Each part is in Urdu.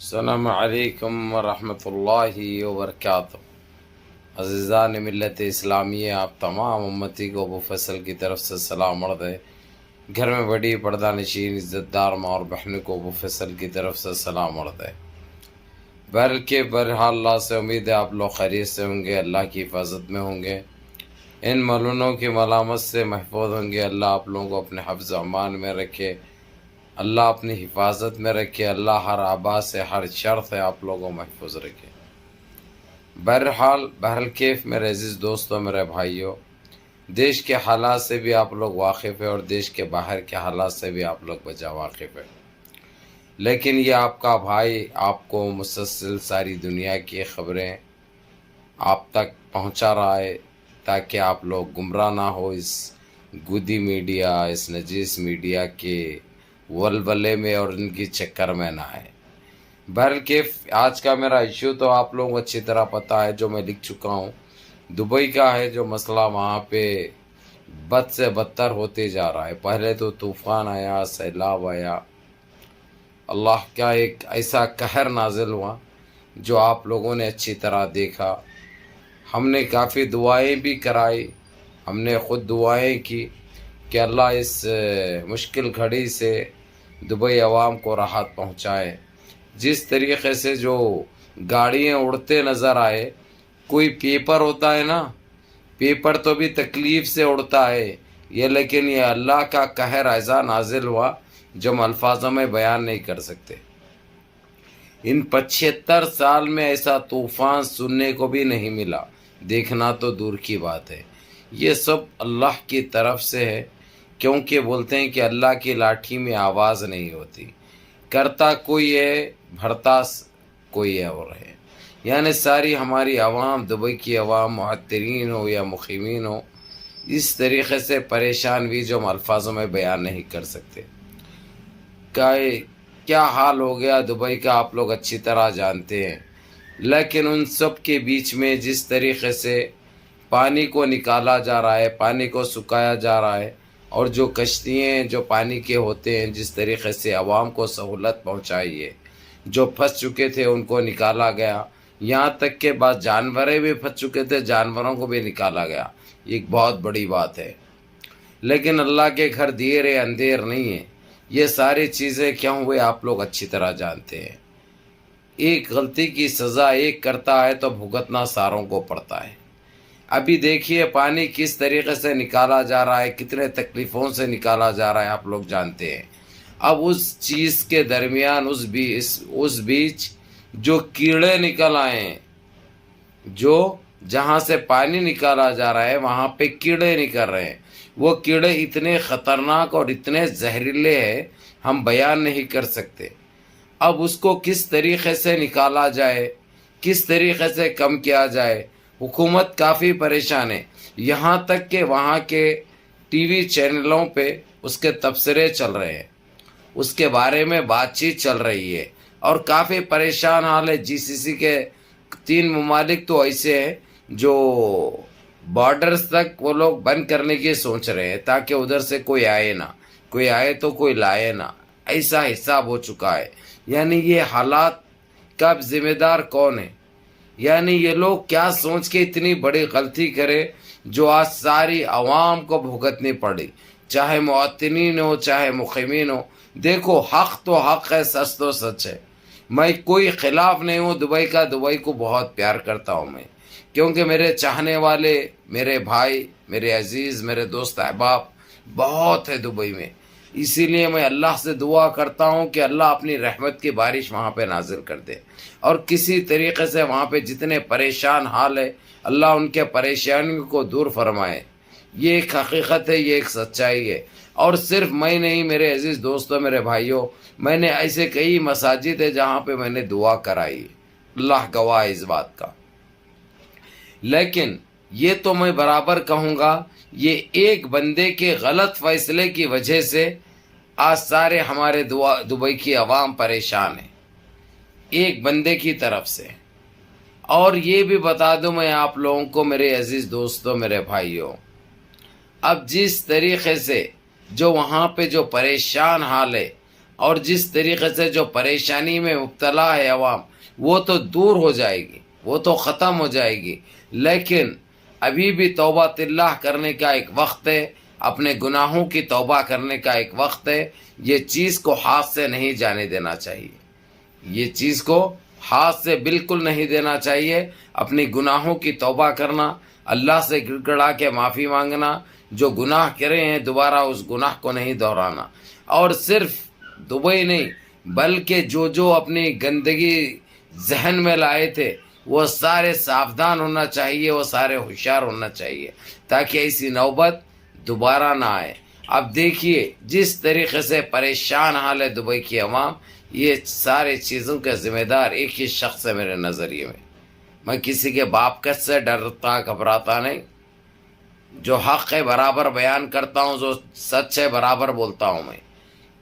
السلام علیکم ورحمۃ اللہ وبرکاتہ۔ عزیزان ملت اسلامیہ، آپ تمام امتی کو ابو فیصل کی طرف سے سلام عرض ہے۔ گھر میں بڑی پردہ نشین عزت دار ماں اور بہنوں کو ابو فیصل کی طرف سے سلام عرض ہے۔ بہرحال اللہ سے امید ہے آپ لوگ خیریت سے ہوں گے، اللہ کی حفاظت میں ہوں گے، ان ملونوں کی ملامت سے محفوظ ہوں گے۔ اللہ آپ لوگوں کو اپنے حفظ و امان میں رکھے، اللہ اپنی حفاظت میں رکھے، اللہ ہر آبا سے ہر شر سے آپ لوگوں کو محفوظ رکھے۔ بہرکیف میرے عزیز دوستوں، میرے بھائیوں، دیش کے حالات سے بھی آپ لوگ واقف ہیں اور دیش کے باہر کے حالات سے بھی آپ لوگ بجا واقف ہیں، لیکن یہ آپ کا بھائی آپ کو مسلسل ساری دنیا کی خبریں آپ تک پہنچا رہا ہے تاکہ آپ لوگ گمراہ نہ ہو، اس گودی میڈیا، اس نجیس میڈیا کے ولولے میں اور ان کی چکر میں نہ آئے۔ بہرکیف آج کا میرا ایشو تو آپ لوگوں کو اچھی طرح پتہ ہے، جو میں لکھ چکا ہوں، دبئی کا ہے۔ جو مسئلہ وہاں پہ بد سے بدتر ہوتے جا رہا ہے۔ پہلے تو طوفان آیا، سیلاب آیا، اللہ کا ایک ایسا قہر نازل ہوا جو آپ لوگوں نے اچھی طرح دیکھا۔ ہم نے کافی دعائیں بھی کرائی، ہم نے خود دعائیں کی کہ اللہ اس مشکل گھڑی سے دبئی عوام کو راحت پہنچائے۔ جس طریقے سے جو گاڑیاں اڑتے نظر آئے، کوئی پیپر ہوتا ہے نا، پیپر تو بھی تکلیف سے اڑتا ہے یہ، لیکن یہ اللہ کا قہر ایسا نازل ہوا جو ہم الفاظوں میں بیان نہیں کر سکتے۔ ان 75 سال میں ایسا طوفان سننے کو بھی نہیں ملا، دیکھنا تو دور کی بات ہے۔ یہ سب اللہ کی طرف سے ہے، کیونکہ بولتے ہیں کہ اللہ کی لاٹھی میں آواز نہیں ہوتی، کرتا کوئی ہے بھرتا کوئی اور ہے۔ یعنی ساری ہماری عوام، دبئی کی عوام، معطرین ہو یا مقیمین ہو، اس طریقے سے پریشان ہوئی جو ہم الفاظوں میں بیان نہیں کر سکتے۔ کیا حال ہو گیا دبئی کا آپ لوگ اچھی طرح جانتے ہیں، لیکن ان سب کے بیچ میں جس طریقے سے پانی کو نکالا جا رہا ہے، پانی کو سکھایا جا رہا ہے، اور جو کشتیاں جو پانی کے ہوتے ہیں جس طریقے سے عوام کو سہولت پہنچائی ہے، جو پھنس چکے تھے ان کو نکالا گیا، یہاں تک کہ بعض جانوریں بھی پھنس چکے تھے، جانوروں کو بھی نکالا گیا، یہ ایک بہت بڑی بات ہے۔ لیکن اللہ کے گھر دیر ہے اندھیر نہیں ہے۔ یہ ساری چیزیں کیوں ہوئے آپ لوگ اچھی طرح جانتے ہیں۔ ایک غلطی کی سزا ایک کرتا ہے تو بھگتنا ساروں کو پڑتا ہے۔ ابھی دیکھیے پانی کس طریقے سے نکالا جا رہا ہے، کتنے تکلیفوں سے نکالا جا رہا ہے، آپ لوگ جانتے ہیں۔ اب اس چیز کے درمیان اس بیچ جو کیڑے نکل آئے ہیں، جو جہاں سے پانی نکالا جا رہا ہے وہاں پہ کیڑے نکل رہے ہیں، وہ کیڑے اتنے خطرناک اور اتنے زہریلے ہیں ہم بیان نہیں کر سکتے۔ اب اس کو کس طریقے سے نکالا جائے، کس طریقے سے کم کیا جائے، حکومت کافی پریشان ہے۔ یہاں تک کہ وہاں کے ٹی وی چینلوں پہ اس کے تبصرے چل رہے ہیں، اس کے بارے میں بات چیت چل رہی ہے، اور کافی پریشان حال ہے۔ جی سی سی کے 3 ممالک تو ایسے ہیں جو بارڈرز تک وہ لوگ بند کرنے کی سوچ رہے ہیں تاکہ ادھر سے کوئی آئے نہ، کوئی آئے تو کوئی لائے نہ، ایسا حساب ہو چکا ہے۔ یعنی یہ حالات کا ذمہ دار کون ہے؟ یعنی یہ لوگ کیا سوچ کے اتنی بڑی غلطی کرے جو آج ساری عوام کو بھگتنی پڑی، چاہے معطنین ہو چاہے مقیمین ہو۔ دیکھو حق تو حق ہے، سچ تو سچ ہے۔ میں کوئی خلاف نہیں ہوں دبئی کا، دبئی کو بہت پیار کرتا ہوں میں، کیونکہ میرے چاہنے والے، میرے بھائی، میرے عزیز، میرے دوست احباب بہت ہے دبئی میں۔ اسی لیے میں اللہ سے دعا کرتا ہوں کہ اللہ اپنی رحمت کی بارش وہاں پہ نازل کر دے، اور کسی طریقے سے وہاں پہ جتنے پریشان حال ہے اللہ ان کے پریشانیوں کو دور فرمائے۔ یہ ایک حقیقت ہے، یہ ایک سچائی ہے۔ اور صرف میں نہیں میرے عزیز دوستوں، میرے بھائیوں، میں نے ایسے کئی مساجد ہے جہاں پہ میں نے دعا کرائی، اللہ گواہ اس بات کا۔ لیکن یہ تو میں برابر کہوں گا، یہ ایک بندے کے غلط فیصلے کی وجہ سے آج سارے ہمارے دبئی کی عوام پریشان ہے، ایک بندے کی طرف سے۔ اور یہ بھی بتا دوں میں آپ لوگوں کو میرے عزیز دوستوں، میرے بھائیوں، اب جس طریقے سے جو وہاں پہ جو پریشان حال ہے، اور جس طریقے سے جو پریشانی میں مبتلا ہے عوام، وہ تو دور ہو جائے گی، وہ تو ختم ہو جائے گی، لیکن ابھی بھی توبہ اللہ کرنے کا ایک وقت ہے، اپنے گناہوں کی توبہ کرنے کا ایک وقت ہے۔ یہ چیز کو ہاتھ سے نہیں جانے دینا چاہیے، یہ چیز کو ہاتھ سے بالکل نہیں دینا چاہیے۔ اپنی گناہوں کی توبہ کرنا، اللہ سے گڑ گڑا کے معافی مانگنا، جو گناہ کرے ہیں دوبارہ اس گناہ کو نہیں دہرانا۔ اور صرف دبئی نہیں بلکہ جو اپنی گندگی ذہن میں لائے تھے وہ سارے ساودھان ہونا چاہیے، وہ سارے ہوشیار ہونا چاہیے تاکہ ایسی نوبت دوبارہ نہ آئے۔ اب دیکھیے جس طریقے سے پریشان حال ہے دبئی کی عوام، یہ سارے چیزوں کے ذمہ دار ایک ہی شخص ہے میرے نظریے میں کسی کے باپ کس سے ڈرتا گھبراتا نہیں، جو حق ہے برابر بیان کرتا ہوں، جو سچ ہے برابر بولتا ہوں میں،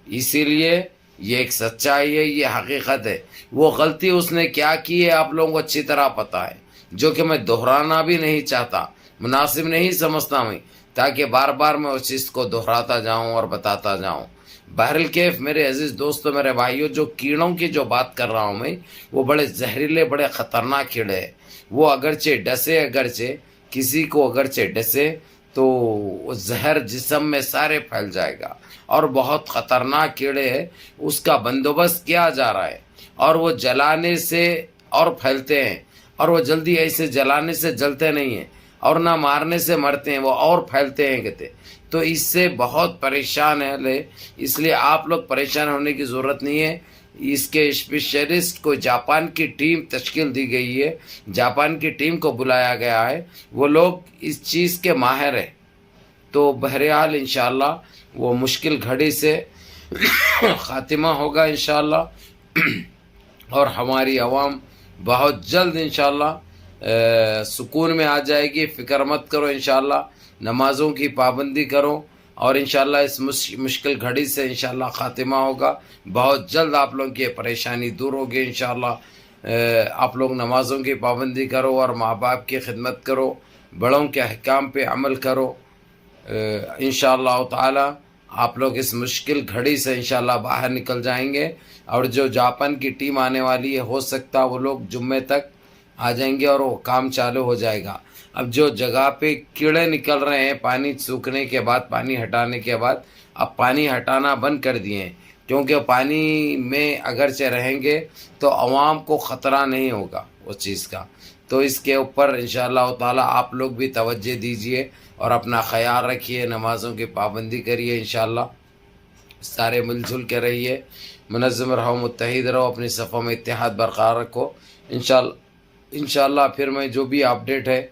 اسی لیے یہ ایک سچائی ہے، یہ حقیقت ہے۔ وہ غلطی اس نے کیا کی ہے آپ لوگوں کو اچھی طرح پتہ ہے، جو کہ میں دہرانا بھی نہیں چاہتا، مناسب نہیں سمجھتا میں، تاکہ بار بار میں اس چیز کو دہراتا جاؤں اور بتاتا جاؤں۔ بہرکیف میرے عزیز دوستو، میرے بھائیوں، جو کیڑوں کی جو بات کر رہا ہوں میں، وہ بڑے زہریلے بڑے خطرناک کیڑے ہیں۔ وہ اگرچہ ڈسے، اگرچہ کسی کو اگرچہ ڈسے تو وہ زہر جسم میں سارے پھیل جائے گا، اور بہت خطرناک کیڑے ہیں۔ اس کا بندوبست کیا جا رہا ہے، اور وہ جلانے سے اور پھیلتے ہیں، اور وہ جلدی ایسے جلانے سے جلتے نہیں ہیں، اور نہ مارنے سے مرتے ہیں، وہ اور پھیلتے ہیں کہتے۔ تو اس سے بہت پریشان ہے، اس لیے آپ لوگ پریشان ہونے کی ضرورت نہیں ہے۔ اس کے اسپیشلسٹ کو جاپان کی ٹیم تشکیل دی گئی ہے، جاپان کی ٹیم کو بلایا گیا ہے، وہ لوگ اس چیز کے ماہر ہیں۔ تو بہرحال انشاءاللہ وہ مشکل گھڑی سے خاتمہ ہوگا انشاءاللہ، اور ہماری عوام بہت جلد انشاءاللہ سکون میں آ جائے گی۔ فکر مت کرو، انشاءاللہ نمازوں کی پابندی کرو، اور انشاءاللہ اس مشکل گھڑی سے انشاءاللہ خاتمہ ہوگا۔ بہت جلد آپ لوگوں کی پریشانی دور ہوگی انشاءاللہ۔ آپ لوگ نمازوں کی پابندی کرو، اور ماں باپ کی خدمت کرو، بڑوں کے احکام پہ عمل کرو۔ انشاءاللہ تعالی آپ لوگ اس مشکل گھڑی سے انشاءاللہ باہر نکل جائیں گے۔ اور جو جاپان کی ٹیم آنے والی ہے، ہو سکتا وہ لوگ جمعے تک آ جائیں گے اور وہ کام چالو ہو جائے گا۔ اب جو جگہ پہ کیڑے نکل رہے ہیں پانی سوکھنے کے بعد، پانی ہٹانے کے بعد، اب پانی ہٹانا بند کر دیے ہیں، کیونکہ پانی میں اگرچہ رہیں گے تو عوام کو خطرہ نہیں ہوگا اس چیز کا۔ تو اس کے اوپر انشاءاللہ تعالی آپ لوگ بھی توجہ دیجئے اور اپنا خیال رکھیے، نمازوں کی پابندی کریے انشاءاللہ، سارے مل جل کے رہیے، منظم رہو، متحد رہو، اپنی صفوں میں اتحاد برقرار رکھو انشاءاللہ۔ پھر میں جو بھی اپڈیٹ ہے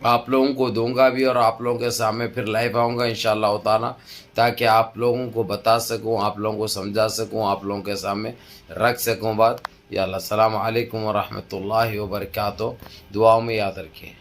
آپ لوگوں کو دوں گا بھی، اور آپ لوگوں کے سامنے پھر لائیو آؤں گا انشاءاللہ تعالی، تاکہ آپ لوگوں کو بتا سکوں، آپ لوگوں کو سمجھا سکوں، آپ لوگوں کے سامنے رکھ سکوں بات۔ یا اللہ، السلام علیکم ورحمۃ اللہ وبرکاتہ، دعاؤں میں یاد رکھیں۔